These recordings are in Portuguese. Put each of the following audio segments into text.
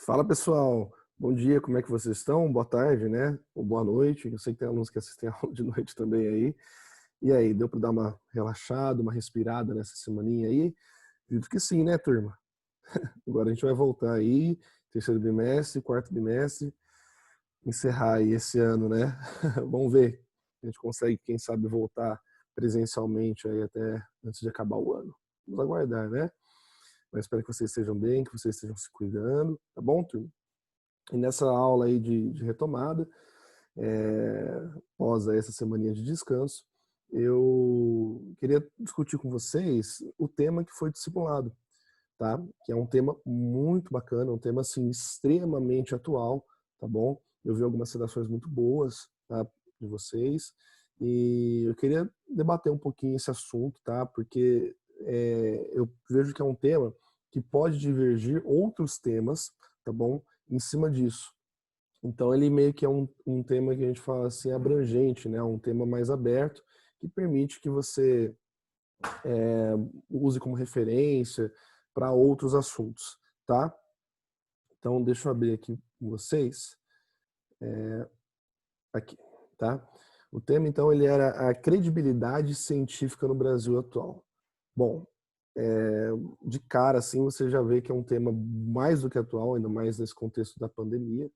Fala pessoal, bom dia, como é que vocês estão? Boa tarde, né? Ou boa noite. Eu sei que tem alunos que assistem a aula de noite também aí. E aí, deu para dar uma relaxada, uma respirada nessa semaninha aí? Acredito que sim, né, turma? Agora a gente vai voltar aí, terceiro bimestre, quarto bimestre, encerrar aí esse ano, né? Vamos ver. A gente consegue, quem sabe, voltar presencialmente aí até antes de acabar o ano. Vamos aguardar, né? Mas espero que vocês estejam bem, que vocês estejam se cuidando, tá bom, turma? E nessa aula aí de retomada, após essa semaninha de descanso, eu queria discutir com vocês o tema que foi discipulado, tá? Que é um tema muito bacana, um tema assim extremamente atual, tá bom? Eu vi algumas citações muito boas, tá, de vocês e eu queria debater um pouquinho esse assunto, tá? Porque eu vejo que é um tema que pode divergir outros temas, tá bom? Em cima disso. Então ele meio que é um tema que a gente fala assim abrangente, né? Um tema mais aberto que permite que você use como referência para outros assuntos, tá? Então deixa eu abrir aqui com vocês, aqui, tá? O tema então ele era a credibilidade científica no Brasil atual. Bom, de cara assim você já vê que é um tema mais do que atual, ainda mais nesse contexto da pandemia.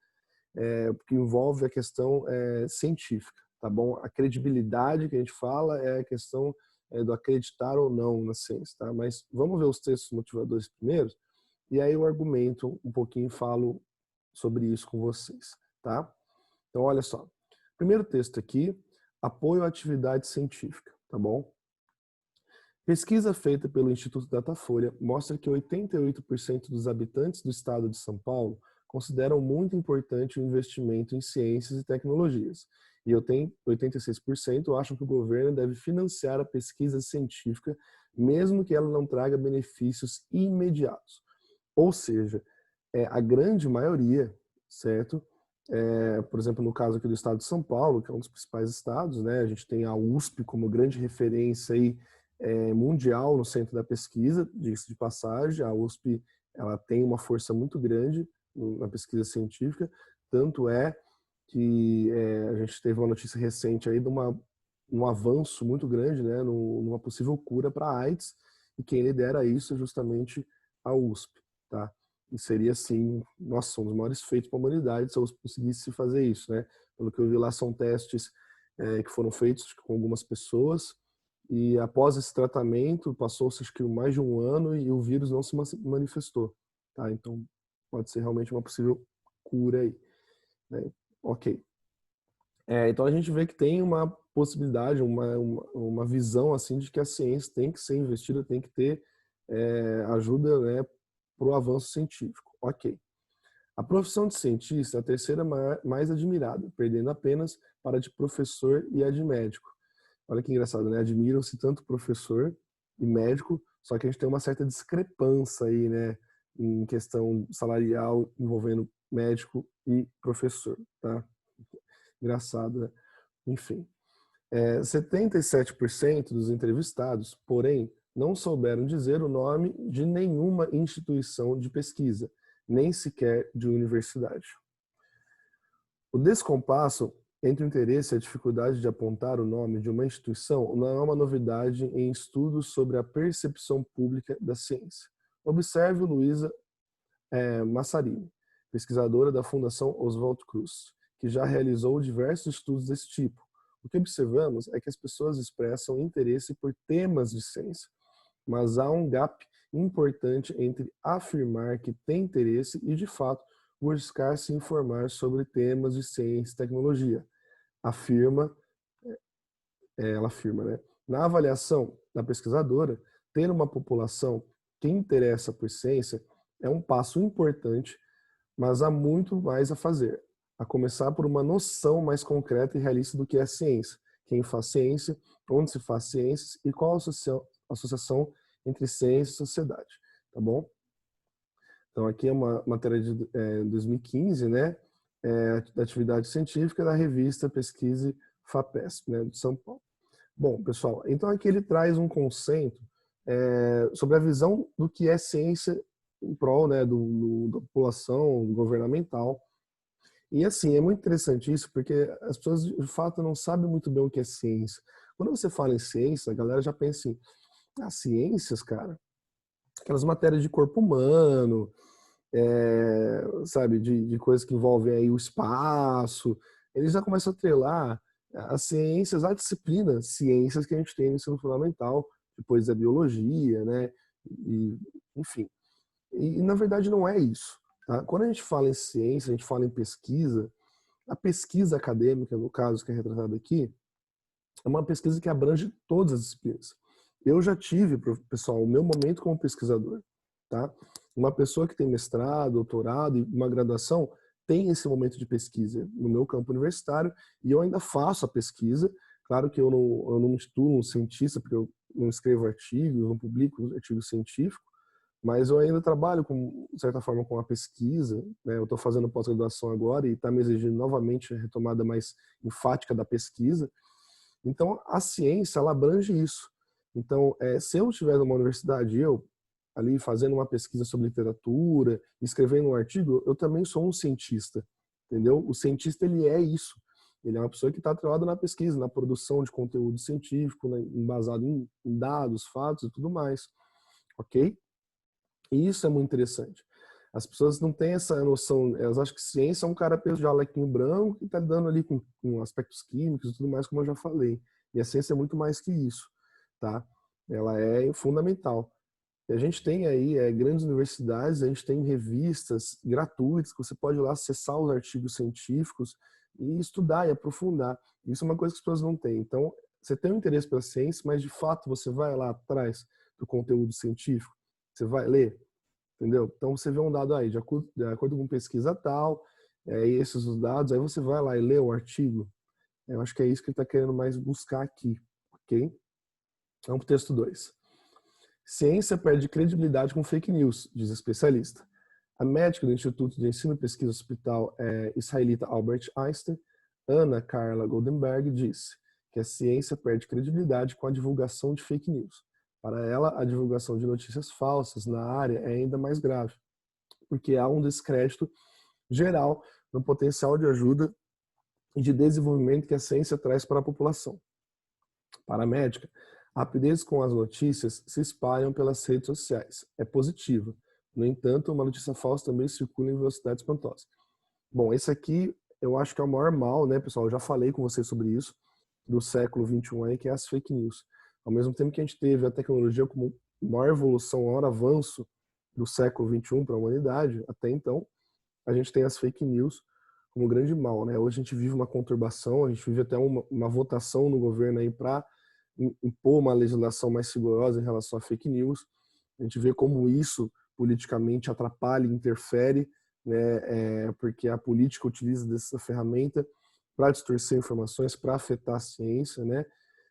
Que envolve a questão científica, tá bom? A credibilidade que a gente fala é a questão do acreditar ou não na ciência, tá? Mas vamos ver os textos motivadores primeiro, e aí eu argumento um pouquinho e falo sobre isso com vocês, tá? Então, olha só. Primeiro texto aqui, apoio à atividade científica, tá bom? Pesquisa feita pelo Instituto Datafolha mostra que 88% dos habitantes do estado de São Paulo consideram muito importante o investimento em ciências e tecnologias. E 86% acham que o governo deve financiar a pesquisa científica, mesmo que ela não traga benefícios imediatos. Ou seja, a grande maioria, certo? Por exemplo, no caso aqui do estado de São Paulo, que é um dos principais estados, né? A gente tem a USP como grande referência aí, mundial no centro da pesquisa, diga-se de passagem. A USP ela tem uma força muito grande na pesquisa científica, tanto é que a gente teve uma notícia recente aí de um avanço muito grande, né, numa possível cura para a AIDS, e quem lidera isso é justamente a USP, tá? E seria assim, nossa, um dos maiores feitos para a humanidade se a USP conseguisse fazer isso, né? Pelo que eu vi lá, são testes que foram feitos com algumas pessoas, e após esse tratamento, passou-se acho que mais de um ano e o vírus não se manifestou, tá? Então, pode ser realmente uma possível cura aí, né? Ok. Então a gente vê que tem uma possibilidade, uma visão assim de que a ciência tem que ser investida, tem que ter ajuda, né, para o avanço científico. Ok. A profissão de cientista é a terceira mais admirada, perdendo apenas para a de professor e a de médico. Olha que engraçado, né? Admiram-se tanto professor e médico, só que a gente tem uma certa discrepância aí, né, em questão salarial envolvendo médico e professor, tá? Engraçado, né? Enfim. 77% dos entrevistados, porém, não souberam dizer o nome de nenhuma instituição de pesquisa, nem sequer de universidade. O descompasso entre o interesse e a dificuldade de apontar o nome de uma instituição não é uma novidade em estudos sobre a percepção pública da ciência. Observe Luísa Massarini, pesquisadora da Fundação Oswaldo Cruz, que já realizou diversos estudos desse tipo. O que observamos é que as pessoas expressam interesse por temas de ciência, mas há um gap importante entre afirmar que tem interesse e, de fato, buscar se informar sobre temas de ciência e tecnologia. Ela afirma, né? Na avaliação da pesquisadora, ter uma população que interessa por ciência é um passo importante, mas há muito mais a fazer. A começar por uma noção mais concreta e realista do que é ciência. Quem faz ciência, onde se faz ciências e qual a associação entre ciência e sociedade, tá bom? Então aqui é uma matéria de 2015, né, da atividade científica da revista Pesquise FAPESP, né, de São Paulo. Bom, pessoal, então aqui ele traz um conceito sobre a visão do que é ciência em prol, né, da população, governamental. E assim, é muito interessante isso, porque as pessoas de fato não sabem muito bem o que é ciência. Quando você fala em ciência, a galera já pensa assim, ciências, cara, aquelas matérias de corpo humano, sabe, de coisas que envolvem aí o espaço, eles já começam a atrelar as ciências, a disciplina, ciências que a gente tem no ensino fundamental, depois a biologia, né, e, enfim. E na verdade não é isso. Tá? Quando a gente fala em ciência, a gente fala em pesquisa, a pesquisa acadêmica, no caso que é retratada aqui, é uma pesquisa que abrange todas as disciplinas. Eu já tive, pessoal, o meu momento como pesquisador. Tá? Uma pessoa que tem mestrado, doutorado e uma graduação tem esse momento de pesquisa no meu campo universitário e eu ainda faço a pesquisa. Claro que eu não me um cientista, porque eu não escrevo artigos, não publico artigos científicos, mas eu ainda trabalho, de certa forma, com a pesquisa. Né? Eu estou fazendo pós-graduação agora e está me exigindo novamente a retomada mais enfática da pesquisa. Então, a ciência, ela abrange isso. Então, se eu estiver numa universidade, eu ali fazendo uma pesquisa sobre literatura, escrevendo um artigo, eu também sou um cientista, entendeu? O cientista, ele é isso. Ele é uma pessoa que está atrelada na pesquisa, na produção de conteúdo científico, né, embasado em dados, fatos e tudo mais, ok? E isso é muito interessante. As pessoas não têm essa noção, elas acham que ciência é um cara peso de jalequinho branco que está lidando ali com aspectos químicos e tudo mais, como eu já falei. E a ciência é muito mais que isso, tá? Ela é fundamental. E a gente tem aí grandes universidades, a gente tem revistas gratuitas que você pode ir lá acessar os artigos científicos e estudar e aprofundar. Isso é uma coisa que as pessoas não têm. Então, você tem um interesse pela ciência, mas de fato você vai lá atrás do conteúdo científico, você vai ler, entendeu? Então você vê um dado aí, de acordo com pesquisa tal, esses os dados, aí você vai lá e lê o artigo. Eu acho que é isso que ele está querendo mais buscar aqui, ok? Vamos para o texto 2. Ciência perde credibilidade com fake news, diz especialista. A médica do Instituto de Ensino e Pesquisa Hospital israelita Albert Einstein, Ana Carla Goldenberg, disse que a ciência perde credibilidade com a divulgação de fake news. Para ela, a divulgação de notícias falsas na área é ainda mais grave, porque há um descrédito geral no potencial de ajuda e de desenvolvimento que a ciência traz para a população. Para a médica, a rapidez com as notícias se espalham pelas redes sociais. É positiva. No entanto, uma notícia falsa também circula em velocidade espantosa. Bom, esse aqui eu acho que é o maior mal, né, pessoal? Eu já falei com vocês sobre isso, do século XXI aí, que é as fake news. Ao mesmo tempo que a gente teve a tecnologia como maior evolução, maior avanço do século XXI para a humanidade, até então, a gente tem as fake news como grande mal, né? Hoje a gente vive uma conturbação, a gente vive até uma votação no governo aí para impor uma legislação mais rigorosa em relação a fake news. A gente vê como isso politicamente atrapalha e interfere, né? Porque a política utiliza dessa ferramenta para distorcer informações, para afetar a ciência, né?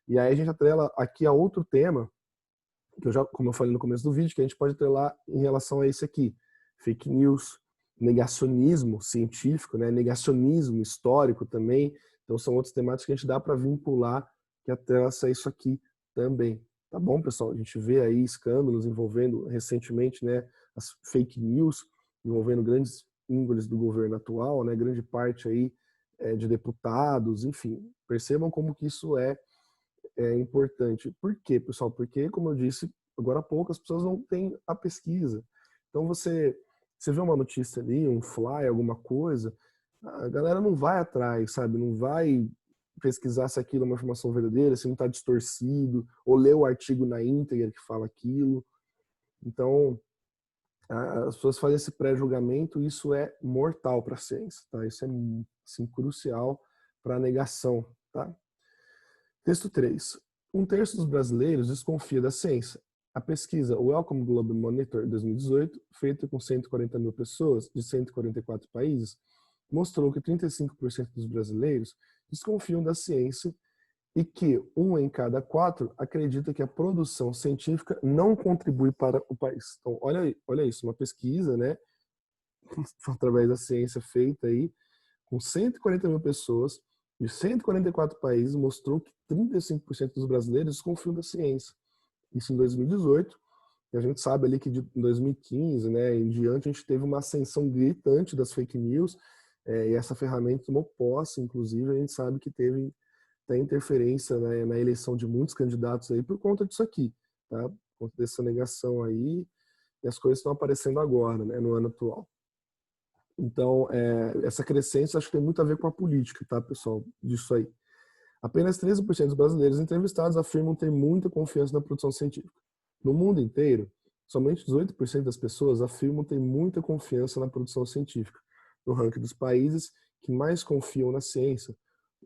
E aí a gente atrela aqui a outro tema, que como eu falei no começo do vídeo, que a gente pode atrelar em relação a esse aqui, fake news, negacionismo científico, né? Negacionismo histórico também. Então são outros temáticos que a gente dá para vincular, que atrela a isso aqui também. Tá bom, pessoal? A gente vê aí escândalos envolvendo recentemente, né, as fake news, envolvendo grandes índoles do governo atual, né, grande parte aí de deputados, enfim. Percebam como que isso é importante. Por quê, pessoal? Porque, como eu disse agora há pouco, as pessoas não têm a pesquisa. Então você vê uma notícia ali, um fly, alguma coisa, a galera não vai atrás, sabe? Não vai pesquisar se aquilo é uma informação verdadeira, se não está distorcido, ou ler o artigo na íntegra que fala aquilo. Então, as pessoas fazem esse pré-julgamento e isso é mortal para a ciência, tá? Isso é assim, crucial para a negação, tá? Texto 3. Um terço dos brasileiros desconfia da ciência. A pesquisa Wellcome Globe Monitor 2018, feita com 140 mil pessoas de 144 países, mostrou que 35% dos brasileiros desconfiam da ciência e que 1 em cada 4 acredita que a produção científica não contribui para o país. Então, olha isso, uma pesquisa, né, através da ciência feita aí, com 140 mil pessoas, de 144 países, mostrou que 35% dos brasileiros desconfiam da ciência. Isso em 2018. E a gente sabe ali que de 2015, né, em diante, a gente teve uma ascensão gritante das fake news, e essa ferramenta tomou posse, inclusive, a gente sabe que teve até interferência, né, na eleição de muitos candidatos aí por conta disso aqui, tá? Por conta dessa negação aí, e as coisas estão aparecendo agora, né, no ano atual. Então, essa crescência acho que tem muito a ver com a política, tá, pessoal, disso aí. Apenas 13% dos brasileiros entrevistados afirmam ter muita confiança na produção científica. No mundo inteiro, somente 18% das pessoas afirmam ter muita confiança na produção científica. No ranking dos países que mais confiam na ciência,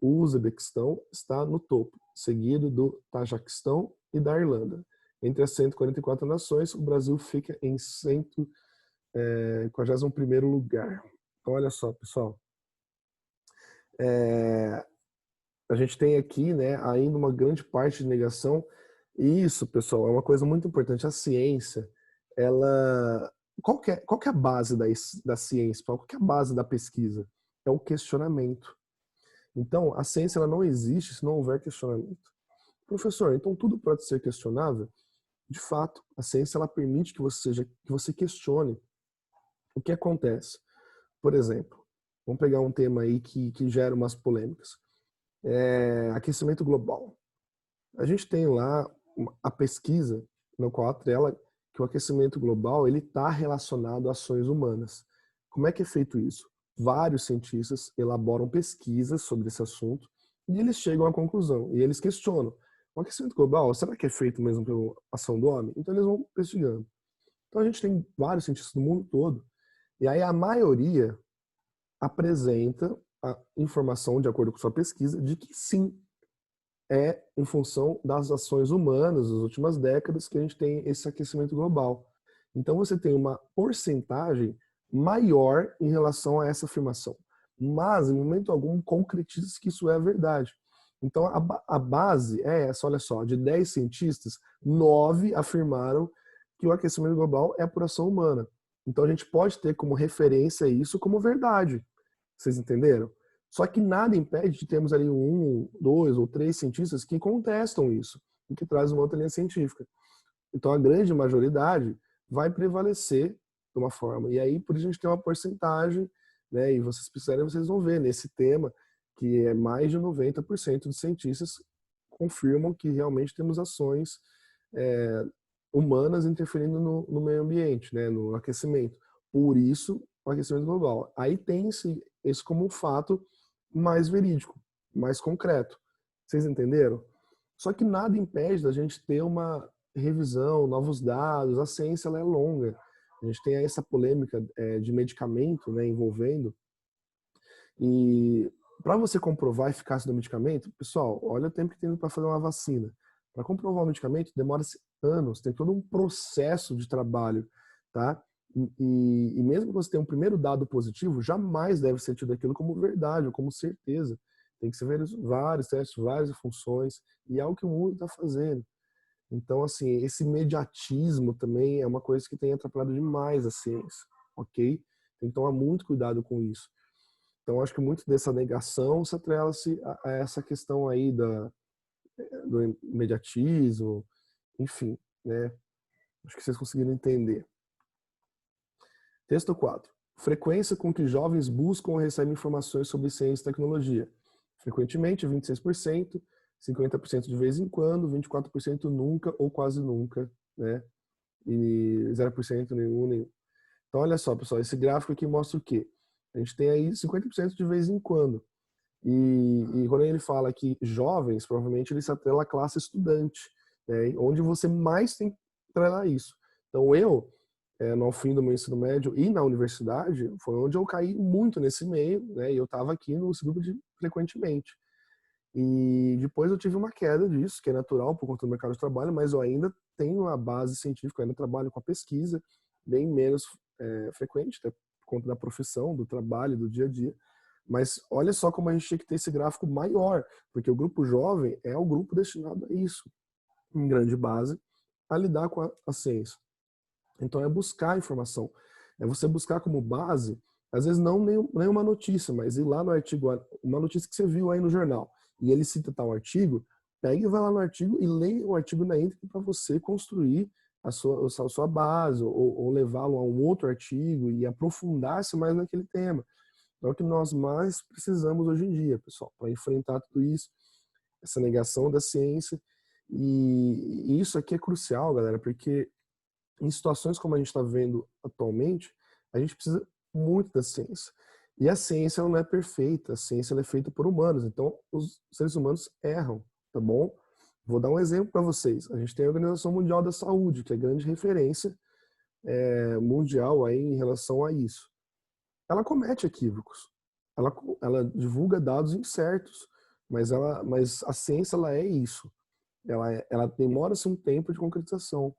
o Uzbequistão está no topo, seguido do Tajiquistão e da Irlanda. Entre as 144 nações, o Brasil fica em 141º lugar. Então, olha só, pessoal. A gente tem aqui, né, ainda uma grande parte de negação. E isso, pessoal, é uma coisa muito importante. A ciência, ela... Qual que é a base da ciência? Qual que é a base da pesquisa? É o questionamento. Então, a ciência ela não existe se não houver questionamento. Professor, então tudo pode ser questionável? De fato, a ciência ela permite que você questione. O que acontece? Por exemplo, vamos pegar um tema aí que gera umas polêmicas. Aquecimento global. A gente tem lá a pesquisa no qual atrela que o aquecimento global ele está relacionado a ações humanas. Como é que é feito isso? Vários cientistas elaboram pesquisas sobre esse assunto e eles chegam à conclusão e eles questionam. O aquecimento global, será que é feito mesmo pela ação do homem? Então eles vão investigando. Então a gente tem vários cientistas do mundo todo e aí a maioria apresenta a informação, de acordo com sua pesquisa, de que sim, é em função das ações humanas das últimas décadas que a gente tem esse aquecimento global. Então você tem uma porcentagem maior em relação a essa afirmação. Mas, em momento algum, concretiza que isso é verdade. Então a base é essa, olha só, de 10 cientistas, 9 afirmaram que o aquecimento global é por ação humana. Então a gente pode ter como referência isso como verdade. Vocês entenderam? Só que nada impede de termos ali 1, 2 ou 3 cientistas que contestam isso e que trazem uma outra linha científica. Então a grande majoridade vai prevalecer de uma forma. E aí por isso a gente tem uma porcentagem, né? E vocês precisarem, vocês vão ver nesse tema que é mais de 90% dos cientistas confirmam que realmente temos ações humanas interferindo no meio ambiente, né? No aquecimento. Por isso o aquecimento global. Aí tem-se esse como um fato mais verídico, mais concreto. Vocês entenderam? Só que nada impede da gente ter uma revisão, novos dados. A ciência ela é longa. A gente tem essa polêmica de medicamento, né, envolvendo. E para você comprovar a eficácia do medicamento, pessoal, olha o tempo que tem para fazer uma vacina. Para comprovar o medicamento demora-se anos, tem todo um processo de trabalho, tá? E mesmo que você tenha um primeiro dado positivo, jamais deve ser tido aquilo como verdade ou como certeza. Tem que ser vários testes, várias funções, e é o que o mundo está fazendo. Então, assim, esse imediatismo também é uma coisa que tem atrapalhado demais a ciência, ok? Tem que tomar muito cuidado com isso. Então, acho que muito dessa negação se atrela-se a essa questão aí do imediatismo, enfim, né? Acho que vocês conseguiram entender. Texto 4. Frequência com que jovens buscam ou recebem informações sobre ciência e tecnologia. Frequentemente, 26%, 50% de vez em quando, 24% nunca ou quase nunca, né? E 0% nenhum. Então, olha só, pessoal, esse gráfico aqui mostra o quê? A gente tem aí 50% de vez em quando. E quando ele fala que jovens, provavelmente ele se atrela à classe estudante, né? Onde você mais tem que atrelar isso. Então, no fim do meu ensino médio e na universidade, foi onde eu caí muito nesse meio, né? E eu estava aqui no grupo frequentemente. E depois eu tive uma queda disso, que é natural por conta do mercado de trabalho, mas eu ainda tenho uma base científica, eu ainda trabalho com a pesquisa, bem menos frequente, até por conta da profissão, do trabalho, do dia a dia. Mas olha só como a gente tinha que ter esse gráfico maior, porque o grupo jovem é o grupo destinado a isso, em grande base, a lidar com a ciência. Então é buscar informação, é você buscar como base, às vezes não nenhuma notícia, mas ir lá no artigo, uma notícia que você viu aí no jornal, e ele cita tal artigo, pega e vai lá no artigo e leia o artigo na íntegra para você construir a sua base, ou levá-lo a um outro artigo e aprofundar-se mais naquele tema. É o que nós mais precisamos hoje em dia, pessoal, para enfrentar tudo isso, essa negação da ciência. E isso aqui é crucial, galera, porque em situações como a gente está vendo atualmente, a gente precisa muito da ciência. E a ciência ela não é perfeita, a ciência ela é feita por humanos, então os seres humanos erram, tá bom? Vou dar um exemplo para vocês. A gente tem a Organização Mundial da Saúde, que é grande referência mundial aí em relação a isso. Ela comete equívocos, ela divulga dados incertos, mas a ciência ela é isso. Ela demora-se um tempo de concretização.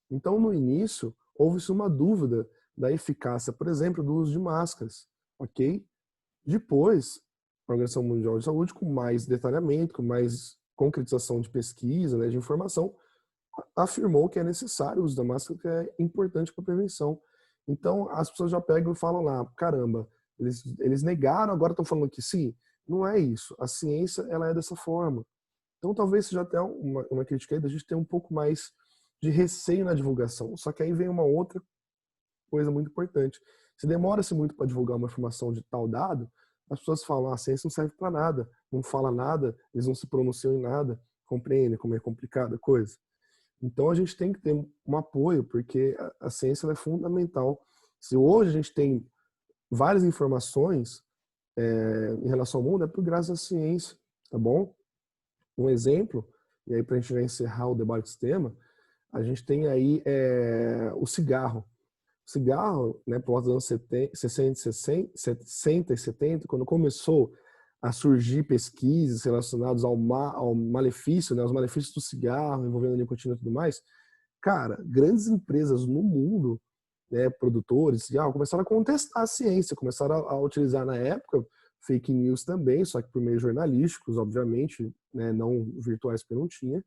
Então, no início, houve-se uma dúvida da eficácia, por exemplo, do uso de máscaras, ok? Depois, a Organização Mundial de Saúde, com mais detalhamento, com mais concretização de pesquisa, né, de informação, afirmou que é necessário o uso da máscara, que é importante para a prevenção. Então, as pessoas já pegam e falam lá, caramba, eles negaram, agora estão falando que sim. Não é isso. A ciência, ela é dessa forma. Então, talvez seja até uma crítica aí da gente ter um pouco mais de receio na divulgação. Só que aí vem uma outra coisa muito importante. Se demora-se muito para divulgar uma informação de tal dado, as pessoas falam, a ciência não serve para nada, não fala nada, eles não se pronunciam em nada, compreendem como é complicada a coisa? Então a gente tem que ter um apoio, porque a ciência é fundamental. Se hoje a gente tem várias informações em relação ao mundo, é por graças à ciência, tá bom? Um exemplo, e aí para a gente já encerrar o debate desse tema, a gente tem aí o cigarro. O cigarro, né, por volta dos anos 60 e 70, quando começou a surgir pesquisas relacionadas ao malefício, né, os malefícios do cigarro, envolvendo a nicotina e tudo mais, cara, grandes empresas no mundo, né, produtores de cigarro, começaram a contestar a ciência, começaram a utilizar na época fake news também, só que por meios jornalísticos, obviamente, né, não virtuais porque não tinha,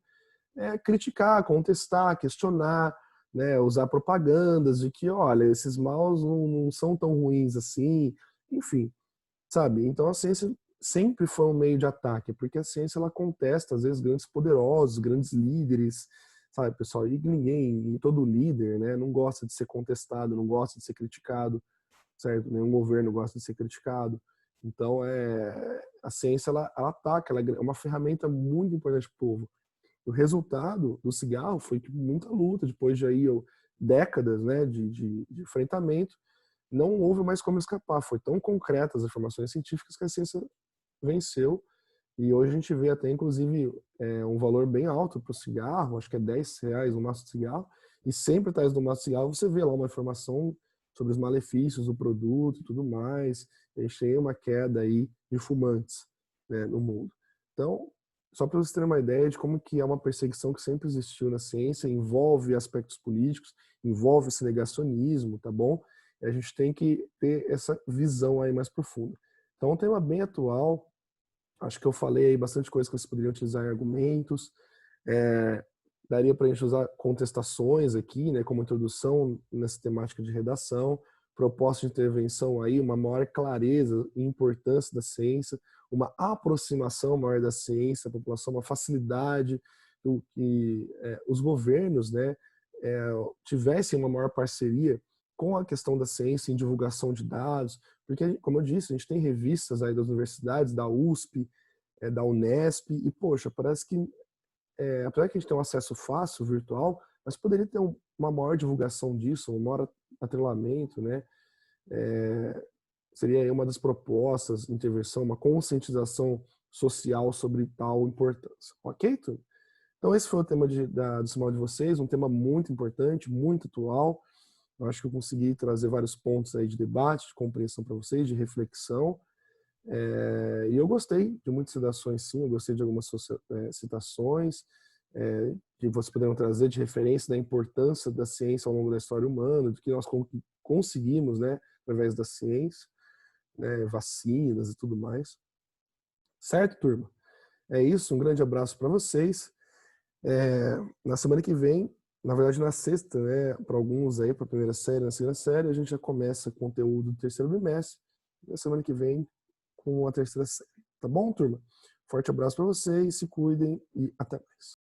criticar, contestar, questionar, né, usar propagandas de que, olha, esses maus não são tão ruins assim, enfim, sabe? Então a ciência sempre foi um meio de ataque, porque a ciência ela contesta às vezes grandes poderosos, grandes líderes, sabe, pessoal? E ninguém, e todo líder, né, não gosta de ser contestado, não gosta de ser criticado, certo? Nenhum governo gosta de ser criticado. Então a ciência ela ataca, ela é uma ferramenta muito importante para o povo. O resultado do cigarro foi que muita luta, depois de aí décadas, né, de enfrentamento, não houve mais como escapar. Foi tão concretas as informações científicas que a ciência venceu. E hoje a gente vê até, inclusive, um valor bem alto para o cigarro, acho que é R$ 10 um maço de cigarro, e sempre atrás do maço de cigarro você vê lá uma informação sobre os malefícios do produto e tudo mais. A gente tem uma queda aí de fumantes, né, no mundo. Então, só para vocês terem uma ideia de como que é uma perseguição que sempre existiu na ciência, envolve aspectos políticos, envolve esse negacionismo, tá bom? E a gente tem que ter essa visão aí mais profunda. Então, é um tema bem atual. Acho que eu falei aí bastante coisa que vocês poderiam utilizar em argumentos. Daria para a gente usar contestações aqui, né, como introdução nessa temática de redação, proposta de intervenção aí, uma maior clareza e importância da ciência, uma aproximação maior da ciência, a população, uma facilidade do que os governos, né, tivessem uma maior parceria com a questão da ciência em divulgação de dados, porque, como eu disse, a gente tem revistas aí das universidades, da USP, da Unesp, e, poxa, parece que, apesar que a gente tem um acesso fácil, virtual, mas poderia ter uma maior divulgação disso, um maior atrelamento, né? Seria aí uma das propostas de intervenção, uma conscientização social sobre tal importância. Ok, turma? Então esse foi o tema do Simão de vocês, um tema muito importante, muito atual. Eu acho que eu consegui trazer vários pontos aí de debate, de compreensão para vocês, de reflexão. E eu gostei de muitas citações, sim, eu gostei de algumas citações que vocês poderam trazer de referência da importância da ciência ao longo da história humana, do que nós conseguimos, né, através da ciência, né, vacinas e tudo mais. Certo, turma? É isso, um grande abraço para vocês. Na semana que vem, na verdade na sexta, né, para alguns aí, para a primeira série, na segunda série, a gente já começa conteúdo do terceiro bimestre. Na semana que vem, com a terceira série. Tá bom, turma? Forte abraço para vocês, se cuidem e até mais.